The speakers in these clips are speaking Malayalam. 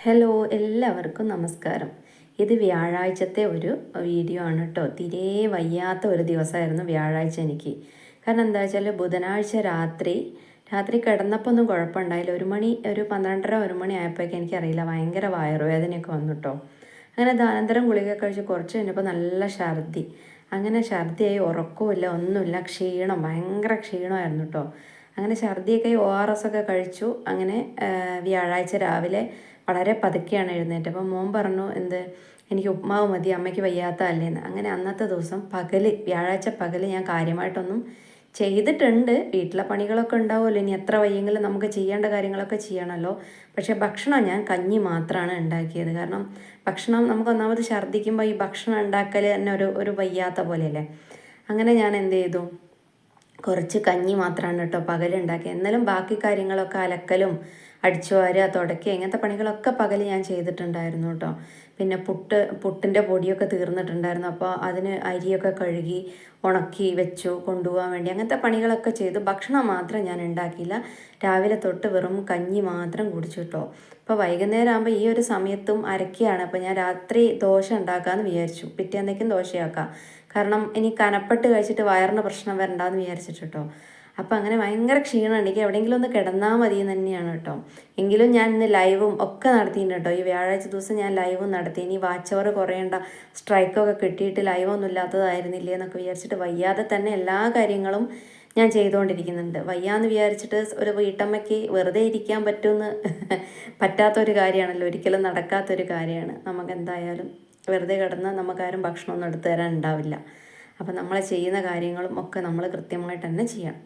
ഹലോ, എല്ലാവർക്കും നമസ്കാരം. ഇത് വ്യാഴാഴ്ചത്തെ ഒരു വീഡിയോ ആണ് കേട്ടോ. തീരെ വയ്യാത്ത ഒരു ദിവസമായിരുന്നു വ്യാഴാഴ്ച എനിക്ക്. കാരണം എന്താ വെച്ചാൽ ബുധനാഴ്ച രാത്രി കിടന്നപ്പോൾ ഒന്നും കുഴപ്പമുണ്ടായില്ല. ഒരു 12:30 1 മണി ആയപ്പോഴേക്കും എനിക്കറിയില്ല, ഭയങ്കര വയറുവേദനയൊക്കെ വന്നു കേട്ടോ. അങ്ങനെ ദാനന്തരം ഗുളിക കഴിച്ച് കുറച്ച് കഴിഞ്ഞപ്പോൾ നല്ല ഛർദി. അങ്ങനെ ഛർദിയായി, ഉറക്കമില്ല, ഒന്നുമില്ല, ഭയങ്കര ക്ഷീണമായിരുന്നു കേട്ടോ. അങ്ങനെ ഛർദിയൊക്കെ ORS ഒക്കെ കഴിച്ചു. അങ്ങനെ വ്യാഴാഴ്ച രാവിലെ വളരെ പതുക്കെയാണ് എഴുന്നേറ്റ്. അപ്പം മോൻ പറഞ്ഞു, എനിക്ക് ഉപ്മാവ് മതി, അമ്മയ്ക്ക് വയ്യാത്ത അല്ലേന്ന്. അങ്ങനെ അന്നത്തെ ദിവസം വ്യാഴാഴ്ച പകല് ഞാൻ കാര്യമായിട്ടൊന്നും ചെയ്തിട്ടുണ്ട്. വീട്ടിലെ പണികളൊക്കെ ഉണ്ടാവുമല്ലോ, ഇനി എത്ര വയ്യെങ്കിലും നമുക്ക് ചെയ്യേണ്ട കാര്യങ്ങളൊക്കെ ചെയ്യണമല്ലോ. പക്ഷേ ഭക്ഷണം ഞാൻ കഞ്ഞി മാത്രമാണ് ഉണ്ടാക്കിയത്. കാരണം ഭക്ഷണം നമുക്ക് ഒന്നാമത് ഛർദ്ദിക്കുമ്പോൾ ഈ ഭക്ഷണം ഉണ്ടാക്കൽ തന്നെ ഒരു വയ്യാത്ത പോലെയല്ലേ. അങ്ങനെ ഞാൻ എന്ത് ചെയ്തു, കുറച്ച് കഞ്ഞി മാത്രമാണ് കേട്ടോ പകലുണ്ടാക്കിയത്. എന്നാലും ബാക്കി കാര്യങ്ങളൊക്കെ അലക്കലും അടിച്ചു വാരുക, തുടയ്ക്കുക, ഇങ്ങനത്തെ പണികളൊക്കെ പകൽ ഞാൻ ചെയ്തിട്ടുണ്ടായിരുന്നു കേട്ടോ. പിന്നെ പുട്ടിൻ്റെ പൊടിയൊക്കെ തീർന്നിട്ടുണ്ടായിരുന്നു. അപ്പോൾ അതിന് അരിയൊക്കെ കഴുകി ഉണക്കി വെച്ചു കൊണ്ടുപോകാൻ വേണ്ടി. അങ്ങനത്തെ പണികളൊക്കെ ചെയ്തു. ഭക്ഷണം മാത്രം ഞാൻ ഉണ്ടാക്കിയില്ല. രാവിലെ തൊട്ട് വെറും കഞ്ഞി മാത്രം കുടിച്ചു കേട്ടോ. അപ്പോൾ വൈകുന്നേരം ആകുമ്പോൾ ഈ ഒരു സമയത്തും അരക്കുകയാണ്. അപ്പോൾ ഞാൻ രാത്രി ദോശ ഉണ്ടാക്കാമെന്ന് വിചാരിച്ചു. പിറ്റേന്നേക്കും ദോശയാക്കാം. കാരണം ഇനി കനപ്പെട്ട് കഴിച്ചിട്ട് വയറിന് പ്രശ്നം വരണ്ടെന്ന് വിചാരിച്ചിട്ട് കേട്ടോ. അപ്പോൾ അങ്ങനെ ഭയങ്കര ക്ഷീണം, എനിക്ക് എവിടെയെങ്കിലും ഒന്ന് കിടന്നാൽ മതി എന്ന് തന്നെയാണ് കേട്ടോ. എങ്കിലും ഞാൻ ഇന്ന് ലൈവും ഒക്കെ നടത്തിയിട്ടുണ്ട് കേട്ടോ. ഈ വ്യാഴാഴ്ച ദിവസം ഞാൻ ലൈവും നടത്തി. ഇനി വാച്ച് അവർ കുറയേണ്ട, സ്ട്രൈക്കൊക്കെ കിട്ടിയിട്ട് ലൈവൊന്നും ഇല്ലാത്തതായിരുന്നില്ലേ എന്നൊക്കെ വിചാരിച്ചിട്ട് വയ്യാതെ തന്നെ എല്ലാ കാര്യങ്ങളും ഞാൻ ചെയ്തുകൊണ്ടിരിക്കുന്നുണ്ട്. വയ്യാന്ന് വിചാരിച്ചിട്ട് ഒരു വീട്ടമ്മയ്ക്ക് വെറുതെ ഇരിക്കാൻ പറ്റുമെന്ന് പറ്റാത്തൊരു കാര്യമാണല്ലോ, ഒരിക്കലും നടക്കാത്തൊരു കാര്യമാണ്. നമുക്ക് എന്തായാലും വെറുതെ കിടന്നാൽ നമുക്കാരും ഭക്ഷണമൊന്നും എടുത്തു തരാൻ ഉണ്ടാവില്ല. അപ്പം നമ്മൾ ചെയ്യുന്ന കാര്യങ്ങളും ഒക്കെ നമ്മൾ കൃത്യമായിട്ട് തന്നെ ചെയ്യണം.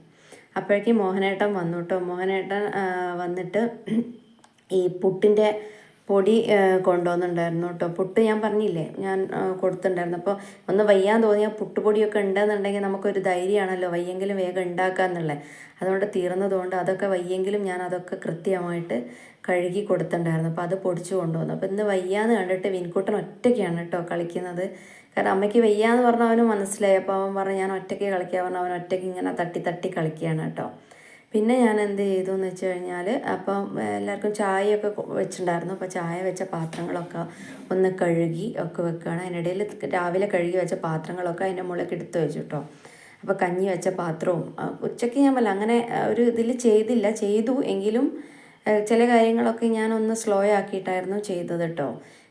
അപ്പോഴേക്കും മോഹനേട്ടൻ വന്നു കേട്ടോ. മോഹനേട്ടൻ വന്നിട്ട് ഈ പുട്ടിൻ്റെ പൊടി കൊണ്ടുവന്നിട്ടുണ്ടായിരുന്നു കേട്ടോ. പുട്ട് ഞാൻ പറഞ്ഞില്ലേ, ഞാൻ കൊടുത്തിട്ടുണ്ടായിരുന്നു. അപ്പോൾ ഒന്ന് വയ്യാൻ തോന്നിയാൽ പുട്ടുപൊടിയൊക്കെ ഉണ്ടെന്നുണ്ടെങ്കിൽ നമുക്കൊരു ധൈര്യമാണല്ലോ, വയ്യെങ്കിലും വേഗം ഉണ്ടാക്കാമെന്നുള്ളത്. അതുകൊണ്ട് തീർന്നതുകൊണ്ട് അതൊക്കെ വയ്യെങ്കിലും ഞാൻ അതൊക്കെ കൃത്യമായിട്ട് കഴുകി കൊടുത്തിട്ടുണ്ടായിരുന്നു. അപ്പോൾ അത് പൊടിച്ചു കൊണ്ടുവന്നു. അപ്പോൾ ഇന്ന് വയ്യാന്ന് കണ്ടിട്ട് വിൻകുട്ടൻ ഒറ്റയ്ക്കാണ് കേട്ടോ കളിക്കുന്നത്. കാരണം അമ്മയ്ക്ക് വയ്യാന്ന് പറഞ്ഞാൽ അവന് മനസ്സിലായി. അപ്പോൾ അവൻ പറഞ്ഞു ഞാൻ ഒറ്റയ്ക്ക് കളിക്കാൻ പറഞ്ഞാൽ അവൻ ഒറ്റയ്ക്ക് ഇങ്ങനെ തട്ടി തട്ടി കളിക്കുകയാണ് കേട്ടോ. പിന്നെ ഞാൻ എന്ത് ചെയ്തു എന്ന് വെച്ച് കഴിഞ്ഞാൽ, അപ്പം എല്ലാവർക്കും ചായയൊക്കെ വെച്ചിട്ടുണ്ടായിരുന്നു. അപ്പോൾ ചായ വെച്ച പാത്രങ്ങളൊക്കെ ഒന്ന് കഴുകി ഒക്കെ വെക്കുകയാണ്. അതിനിടയിൽ രാവിലെ കഴുകി വെച്ച പാത്രങ്ങളൊക്കെ അതിൻ്റെ മുകളിലേക്ക് എടുത്ത് വെച്ചു കേട്ടോ. അപ്പോൾ കഞ്ഞി വെച്ച പാത്രവും ഉച്ചയ്ക്ക് ഞാൻ അങ്ങനെ ഒരു ഇതിൽ ചെയ്തു എങ്കിലും ചില കാര്യങ്ങളൊക്കെ ഞാനൊന്ന് സ്ലോ ആക്കിയിട്ടായിരുന്നു ചെയ്തത് കേട്ടോ.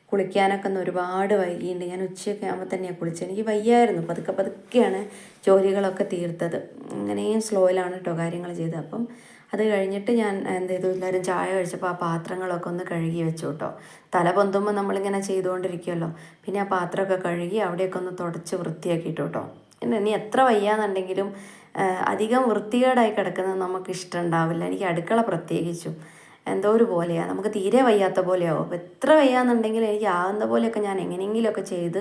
കുളിക്കാനൊക്കെ ഒന്ന് ഒരുപാട് വൈകിയുണ്ട്. ഞാൻ ഉച്ചയൊക്കെ ആകുമ്പോൾ തന്നെയാണ് കുളിച്ചത്. എനിക്ക് വയ്യായിരുന്നു. പതുക്കെയാണ് ജോലികളൊക്കെ തീർത്തത്. അങ്ങനെയും സ്ലോയിലാണ് കേട്ടോ കാര്യങ്ങൾ ചെയ്തത്. അപ്പം അത് കഴിഞ്ഞിട്ട് ഞാൻ എന്ത് ചെയ്തു, എല്ലാവരും ചായ കഴിച്ചപ്പോൾ ആ പാത്രങ്ങളൊക്കെ ഒന്ന് കഴുകി വെച്ചു കേട്ടോ. തല പൊന്തുമ്പോൾ നമ്മളിങ്ങനെ ചെയ്തുകൊണ്ടിരിക്കുമല്ലോ. പിന്നെ ആ പാത്രമൊക്കെ കഴുകി അവിടെയൊക്കെ ഒന്ന് തുടച്ച് വൃത്തിയാക്കിയിട്ടു കേട്ടോ. ഇനി എത്ര വയ്യാന്നുണ്ടെങ്കിലും അധികം വൃത്തികേടായി കിടക്കുന്നത് നമുക്ക് ഇഷ്ടമുണ്ടാവില്ല. എനിക്ക് അടുക്കള പ്രത്യേകിച്ചും എന്തോ ഒരു പോലെയാണ്, നമുക്ക് തീരെ വയ്യാത്ത പോലെയാവും. അപ്പോൾ എത്ര വയ്യാന്നുണ്ടെങ്കിൽ എനിക്ക് ആകുന്ന പോലെയൊക്കെ ഞാൻ എങ്ങനെയെങ്കിലുമൊക്കെ ചെയ്ത്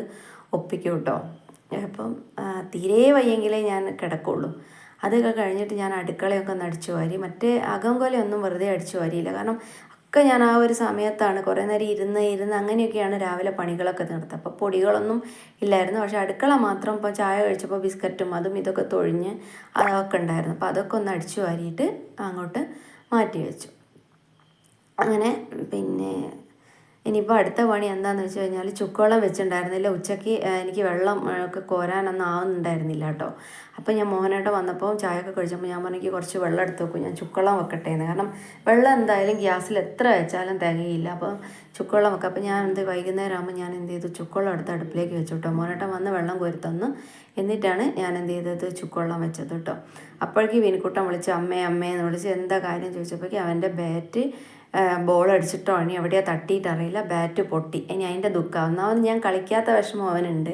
ഒപ്പിക്കും കേട്ടോ. അപ്പം തീരെ വയ്യെങ്കിലേ ഞാൻ കിടക്കുള്ളൂ. അതൊക്കെ കഴിഞ്ഞിട്ട് ഞാൻ അടുക്കളയൊക്കെ ഒന്ന് അടിച്ചു വാരി. മറ്റേ അകം കൊലയൊന്നും വെറുതെ അടിച്ചു വാരിയില്ല. കാരണം ഒക്കെ ഞാൻ ആ ഒരു സമയത്താണ് കുറേ നേരം ഇരുന്ന് അങ്ങനെയൊക്കെയാണ് രാവിലെ പണികളൊക്കെ നടത്തുക. അപ്പോൾ പൊടികളൊന്നും ഇല്ലായിരുന്നു. പക്ഷേ അടുക്കള മാത്രം ഇപ്പോൾ ചായ കഴിച്ചപ്പോൾ ബിസ്ക്കറ്റും അതും ഇതൊക്കെ തൊഴിഞ്ഞ് അതൊക്കെ ഉണ്ടായിരുന്നു. അപ്പോൾ അതൊക്കെ ഒന്ന് അടിച്ചു വാരിയിട്ട് അങ്ങോട്ട് മാറ്റി വെച്ചു. അങ്ങനെ പിന്നെ ഇനിയിപ്പോൾ അടുത്ത പണി എന്താണെന്ന് വെച്ച് കഴിഞ്ഞാൽ, ചുക്കുവെള്ളം വെച്ചിട്ടുണ്ടായിരുന്നില്ല. ഉച്ചയ്ക്ക് എനിക്ക് വെള്ളം ഒക്കെ കോരാനൊന്നും ആവുന്നുണ്ടായിരുന്നില്ല കേട്ടോ. അപ്പോൾ ഞാൻ മോഹനേട്ടൻ വന്നപ്പോൾ ചായയൊക്കെ കഴിച്ചപ്പോൾ ഞാൻ പറഞ്ഞു കുറച്ച് വെള്ളം എടുത്ത് വെക്കും, ഞാൻ ചുക്കുവെള്ളം വെക്കട്ടെ എന്ന്. കാരണം വെള്ളം എന്തായാലും ഗ്യാസിൽ എത്ര വെച്ചാലും തികയില്ല. അപ്പോൾ ചുക്കുവെള്ളം വെക്കാം. അപ്പോൾ ഞാൻ വൈകുന്നേരം ആകുമ്പോൾ ഞാൻ എന്ത് ചെയ്തു, ചുക്കുവെള്ളം എടുത്ത് അടുപ്പിലേക്ക് വെച്ചു കേട്ടോ. മോഹനേട്ടൻ വന്ന് വെള്ളം കോരി തന്നു. എന്നിട്ടാണ് ഞാൻ എന്ത് ചെയ്തത്, ചുക്കുവെള്ളം വെച്ചത് കേട്ടോ. അപ്പോഴേക്കും വിനുക്കുട്ടൻ വിളിച്ച് അമ്മയെന്ന് വിളിച്ച് എന്താ കാര്യം ചോദിച്ചപ്പോഴേക്കും അവൻ്റെ ബാറ്റ് ബോൾ അടിച്ചിട്ടോ ഇനി എവിടെയാണ് തട്ടിയിട്ടറിയില്ല, ബാറ്റ് പൊട്ടി. ഇനി അതിൻ്റെ ദുഃഖം, ഒന്നാമത് ഞാൻ കളിക്കാത്ത വിഷമം അവനുണ്ട്,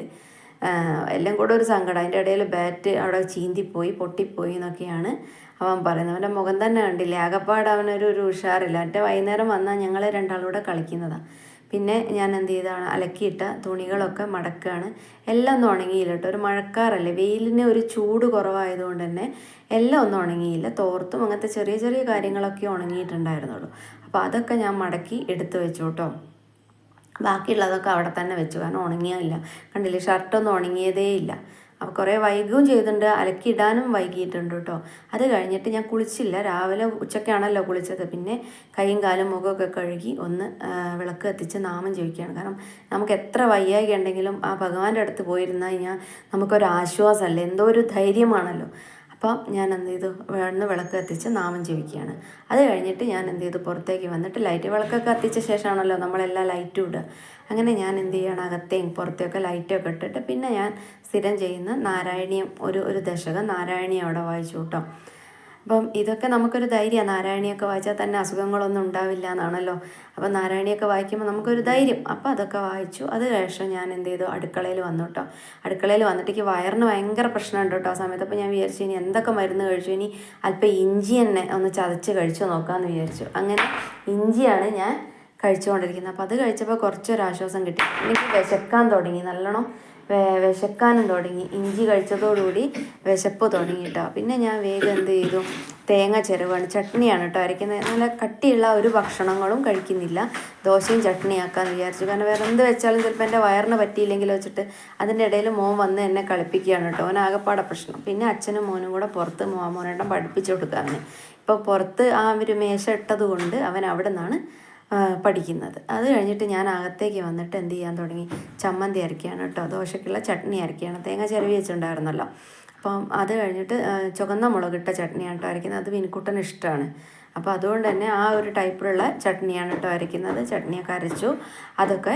എല്ലാം കൂടെ ഒരു സങ്കടം. അതിൻ്റെ ഇടയിൽ ബാറ്റ് അവിടെ പൊട്ടിപ്പോയി എന്നൊക്കെയാണ് അവൻ പറയുന്നത്. അവൻ്റെ മുഖം തന്നെ കണ്ടില്ലേ, ആകപ്പാട് അവനൊരു ഉഷാറില്ല. മറ്റേ വൈകുന്നേരം വന്നാൽ ഞങ്ങൾ രണ്ടാളൂടെ കളിക്കുന്നതാണ്. പിന്നെ ഞാൻ എന്ത് ചെയ്താണ്, അലക്കിയിട്ട തുണികളൊക്കെ മടക്കുകയാണ്. എല്ലാം ഒന്നും ഉണങ്ങിയില്ല കേട്ടോ. ഒരു മഴക്കാറല്ലേ, വെയിലിന് ഒരു ചൂട് കുറവായതുകൊണ്ട് തന്നെ എല്ലാം ഒന്നും ഉണങ്ങിയില്ല. തോർത്തും അങ്ങനത്തെ ചെറിയ ചെറിയ കാര്യങ്ങളൊക്കെ ഉണങ്ങിയിട്ടുണ്ടായിരുന്നുള്ളൂ. അപ്പോൾ അതൊക്കെ ഞാൻ മടക്കി എടുത്തു വെച്ചു കേട്ടോ. ബാക്കിയുള്ളതൊക്കെ അവിടെ തന്നെ വെച്ചു, കാരണം ഉണങ്ങിയില്ല. കണ്ടില്ലേ, ഷർട്ടൊന്നും ഉണങ്ങിയതേ ഇല്ല. അപ്പോൾ കുറേ വൈകുകയും ചെയ്തിട്ടുണ്ട്, അലക്കിയിടാനും വൈകിയിട്ടുണ്ട് കേട്ടോ. അത് കഴിഞ്ഞിട്ട് ഞാൻ കുളിച്ചില്ല, രാവിലെ ഉച്ചയ്ക്കാണല്ലോ കുളിച്ചത്. പിന്നെ കൈയും കാലും മുഖമൊക്കെ കഴുകി ഒന്ന് വിളക്ക് കത്തിച്ച് നാമം ജപിക്കുകയാണ്. കാരണം നമുക്ക് എത്ര വയ്യായ്ക ഉണ്ടെങ്കിലും ആ ഭഗവാന്റെ അടുത്ത് പോയിരുന്ന് കഴിഞ്ഞാൽ നമുക്കൊരു ആശ്വാസമല്ലേ, എന്തോ ഒരു ധൈര്യമാണല്ലോ. അപ്പം ഞാൻ എന്ത് ചെയ്തു, വിളക്ക് കത്തിച്ച് നാമം ജപിക്കുകയാണ്. അത് കഴിഞ്ഞിട്ട് ഞാൻ എന്ത് ചെയ്തു, പുറത്തേക്ക് വന്നിട്ട് വിളക്കൊക്കെ കത്തിച്ച ശേഷമാണല്ലോ നമ്മളെല്ലാം ലൈറ്റും ഇടുക. അങ്ങനെ ഞാൻ എന്ത് ചെയ്യണം, അകത്തേയും പുറത്തേയൊക്കെ ലൈറ്റൊക്കെ ഇട്ടിട്ട് പിന്നെ ഞാൻ സ്ഥിരം ചെയ്യുന്ന നാരായണീയം ഒരു ദശകം നാരായണീയം അവിടെ വായിച്ചു കേട്ടോ. അപ്പം ഇതൊക്കെ നമുക്കൊരു ധൈര്യമാണ്, നാരായണിയൊക്കെ വായിച്ചാൽ തന്നെ അസുഖങ്ങളൊന്നും ഉണ്ടാവില്ല എന്നാണല്ലോ. അപ്പം നാരായണിയൊക്കെ വായിക്കുമ്പോൾ നമുക്കൊരു ധൈര്യം. അപ്പം അതൊക്കെ വായിച്ചു. അത് ശേഷം ഞാൻ എന്ത് ചെയ്തു, അടുക്കളയിൽ വന്നു കേട്ടോ. അടുക്കളയിൽ വന്നിട്ടേക്ക് വയറിന് ഭയങ്കര പ്രശ്നമുണ്ട് കേട്ടോ ആ സമയത്ത്. അപ്പോൾ ഞാൻ വിചാരിച്ചു ഇനി എന്തൊക്കെ മരുന്ന് കഴിച്ചു, ഇനി അല്പം ഇഞ്ചി തന്നെ ഒന്ന് ചതച്ച് കഴിച്ചു നോക്കാമെന്ന് വിചാരിച്ചു. അങ്ങനെ ഇഞ്ചിയാണ് ഞാൻ കഴിച്ചുകൊണ്ടിരിക്കുന്നത്. അപ്പോൾ അത് കഴിച്ചപ്പോൾ കുറച്ചൊരാശ്വാസം കിട്ടി. എനിക്ക് വിശക്കാൻ തുടങ്ങി, നല്ലോണം വിശക്കാനും തുടങ്ങി. ഇഞ്ചി കഴിച്ചതോടുകൂടി വിശപ്പ് തുടങ്ങിയിട്ടോ. പിന്നെ ഞാൻ വേഗം എന്ത് ചെയ്തു, തേങ്ങ ചിരവാണ്, ചട്നിയാണ് കേട്ടോ അരയ്ക്കുന്നത്. നല്ല കട്ടിയുള്ള ഒരു ഭക്ഷണങ്ങളും കഴിക്കുന്നില്ല, ദോശയും ചട്നിയാക്കാമെന്ന് വിചാരിച്ചു. കാരണം വേറെ എന്ത് വെച്ചാലും ചിലപ്പോൾ എൻ്റെ വയറിന് പറ്റിയില്ലെങ്കിൽ വെച്ചിട്ട് അതിൻ്റെ ഇടയിൽ മോൻ വന്ന് എന്നെ കളിപ്പിക്കുകയാണ് കേട്ടോ. അവനാകപ്പാടെ പ്രശ്നം. പിന്നെ അച്ഛനും മോനും കൂടെ പുറത്ത് മോനേട്ടൻ പഠിപ്പിച്ചു കൊടുക്കുക അവന്. ഇപ്പോൾ പുറത്ത് ആ ഒരു മേശ ഇട്ടത് കൊണ്ട് അവൻ അവിടെ നിന്നാണ് പഠിക്കുന്നത്. അത് കഴിഞ്ഞിട്ട് ഞാൻ അകത്തേക്ക് വന്നിട്ട് എന്ത് ചെയ്യാൻ തുടങ്ങി, ചമ്മന്തി അരയ്ക്കുകയാണ് കേട്ടോ. ദോശയ്ക്കുള്ള ചട്നി അരയ്ക്കുകയാണ്, തേങ്ങ ചിരവി വെച്ചിട്ടുണ്ടായിരുന്നല്ലോ. അപ്പം അത് കഴിഞ്ഞിട്ട് ചുവന്ന മുളകിട്ട ചട്നിയാണ് കേട്ടോ അരയ്ക്കുന്നത്. അത് വിനുക്കുട്ടന് ഇഷ്ടമാണ്. അപ്പോൾ അതുകൊണ്ട് തന്നെ ആ ഒരു ടൈപ്പിലുള്ള ചട്നിയാണ് കേട്ടോ അരയ്ക്കുന്നത്. ചട്നിയൊക്കെ അരച്ചു, അതൊക്കെ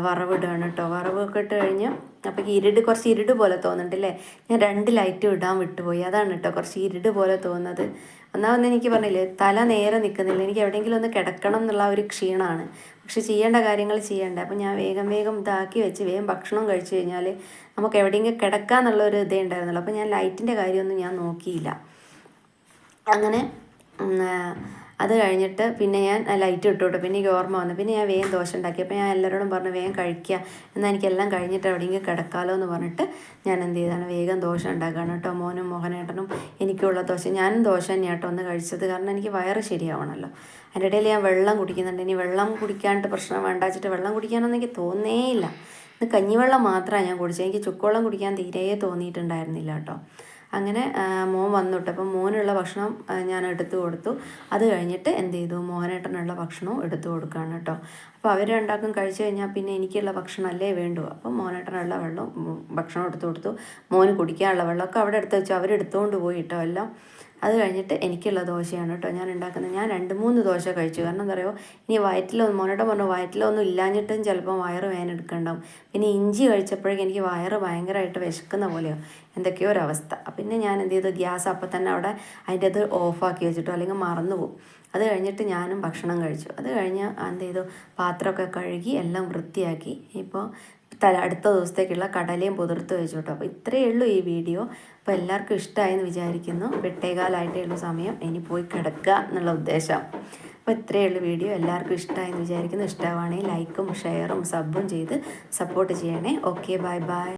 വറവിടുകയാണ് കേട്ടോ. വറവൊക്കെ ഇട്ട് കഴിഞ്ഞ് അപ്പോൾ കുറച്ച് ഇരുട് പോലെ തോന്നുന്നുണ്ടല്ലേ. ഞാൻ 2 ലൈറ്റും ഇടാൻ വിട്ടുപോയി, അതാണ് കേട്ടോ കുറച്ച് ഇരുട് പോലെ തോന്നുന്നത്. ഒന്നാമത് എനിക്ക് പറഞ്ഞില്ലേ, തല നേരെ നിൽക്കുന്നില്ല, എനിക്ക് എവിടെയെങ്കിലും ഒന്ന് കിടക്കണം എന്നുള്ള ഒരു ക്ഷീണമാണ്. പക്ഷെ ചെയ്യേണ്ട കാര്യങ്ങൾ ചെയ്യണ്ടേ. അപ്പം ഞാൻ വേഗം ഇതാക്കി വെച്ച് വേഗം ഭക്ഷണം കഴിച്ചു കഴിഞ്ഞാൽ നമുക്ക് എവിടെയെങ്കിലും കിടക്കാമെന്നുള്ളൊരു ഇതേ ഉണ്ടായിരുന്നുള്ളൂ. അപ്പം ഞാൻ ലൈറ്റിൻ്റെ കാര്യമൊന്നും ഞാൻ നോക്കിയില്ല. അങ്ങനെ അത് കഴിഞ്ഞിട്ട് പിന്നെ ഞാൻ ലൈറ്റ് ഇട്ടു കേട്ടോ. പിന്നെ എനിക്ക് ഓർമ്മ വന്നു. പിന്നെ ഞാൻ വേഗം ദോശ ഉണ്ടാക്കി. അപ്പോൾ ഞാൻ എല്ലാവരോടും പറഞ്ഞു വേഗം കഴിക്കുക, എന്നാൽ എനിക്കെല്ലാം കഴിഞ്ഞിട്ട് എവിടെയെങ്കിലും കിടക്കാമല്ലോ എന്ന് പറഞ്ഞിട്ട് ഞാൻ എന്ത് ചെയ്താണ്, വേഗം ദോശ ഉണ്ടാക്കുകയാണ് കേട്ടോ. മോനും മോഹനേട്ടനും എനിക്കുള്ള ദോശ, ഞാനും ദോശ തന്നെയാണ് കേട്ടോ ഒന്ന് കഴിച്ചത്. കാരണം എനിക്ക് വയറ് ശരിയാവണമല്ലോ. അതിൻ്റെ ഇടയിൽ ഞാൻ വെള്ളം കുടിക്കുന്നുണ്ട്. ഇനി വെള്ളം കുടിക്കാനായിട്ട് പ്രശ്നം വേണ്ട വെച്ചിട്ട് വെള്ളം കുടിക്കാനൊന്നും എനിക്ക് തോന്നേയില്ല. ഇന്ന് കഞ്ഞിവെള്ളം മാത്രമാണ് ഞാൻ കുടിച്ചത്. എനിക്ക് ചുക്കുവെള്ളം കുടിക്കാൻ തീരെ തോന്നിയിട്ടുണ്ടായിരുന്നില്ല കേട്ടോ. അങ്ങനെ മോൻ വന്നിട്ട് അപ്പം മോനുള്ള ഭക്ഷണം ഞാൻ എടുത്തു കൊടുത്തു. അത് കഴിഞ്ഞിട്ട് എന്ത് ചെയ്തു, മോഹനേട്ടനുള്ള ഭക്ഷണവും എടുത്തു കൊടുക്കുകയാണ് കേട്ടോ. അപ്പോൾ അവർ രണ്ടാക്കും കഴിച്ചു കഴിഞ്ഞാൽ പിന്നെ എനിക്കുള്ള ഭക്ഷണം അല്ലേ വേണ്ടു. അപ്പം മോഹനേട്ടനുള്ള ഭക്ഷണം എടുത്തു കൊടുത്തു. മോന് കുടിക്കാനുള്ള വെള്ളമൊക്കെ അവിടെ എടുത്ത് വെച്ചു, അവരെടുത്തുകൊണ്ട് പോയി കേട്ടോ എല്ലാം. അത് കഴിഞ്ഞിട്ട് എനിക്കുള്ള ദോശയാണ് കേട്ടോ ഞാൻ ഉണ്ടാക്കുന്നത്. ഞാൻ 2-3 ദോശ കഴിച്ചു. കാരണം എന്താ പറയുക, ഇനി മോനോട്ട് പറഞ്ഞു വയറ്റിലൊന്നും ഇല്ലാഞ്ഞിട്ടും ചിലപ്പോൾ വയറ് വേനെടുക്കണ്ടാവും. പിന്നെ ഇഞ്ചി കഴിച്ചപ്പോഴേക്കും എനിക്ക് വയറ് ഭയങ്കരമായിട്ട് വിശക്കുന്ന പോലെയോ എന്തൊക്കെയോ ഒരവസ്ഥ. പിന്നെ ഞാൻ എന്ത് ചെയ്തു, ഗ്യാസ് അപ്പം തന്നെ അവിടെ അതിൻ്റെ അത് ഓഫാക്കി വെച്ചിട്ടോ, അല്ലെങ്കിൽ മറന്നു പോകും. അത് കഴിഞ്ഞിട്ട് ഞാനും ഭക്ഷണം കഴിച്ചു. അത് കഴിഞ്ഞ് എന്ത് ചെയ്തു, പാത്രമൊക്കെ കഴുകി എല്ലാം വൃത്തിയാക്കി. ഇപ്പോൾ അടുത്ത ദിവസത്തേക്കുള്ള കടലയും പുതിർത്ത് വെച്ചു കേട്ടോ. അപ്പോൾ ഇത്രയേ ഉള്ളൂ ഈ വീഡിയോ. അപ്പോൾ എല്ലാവർക്കും ഇഷ്ടമായെന്ന് വിചാരിക്കുന്നു. 8:15 ഉള്ള സമയം, ഇനി പോയി കിടക്കുക എന്നുള്ള ഉദ്ദേശം. അപ്പോൾ ഇത്രയേ ഉള്ളൂ വീഡിയോ. എല്ലാവർക്കും ഇഷ്ടമായെന്ന് വിചാരിക്കുന്നു. ഇഷ്ടമാണെങ്കിൽ ലൈക്കും ഷെയറും സബും ചെയ്ത് സപ്പോർട്ട് ചെയ്യണേ. Okay, by.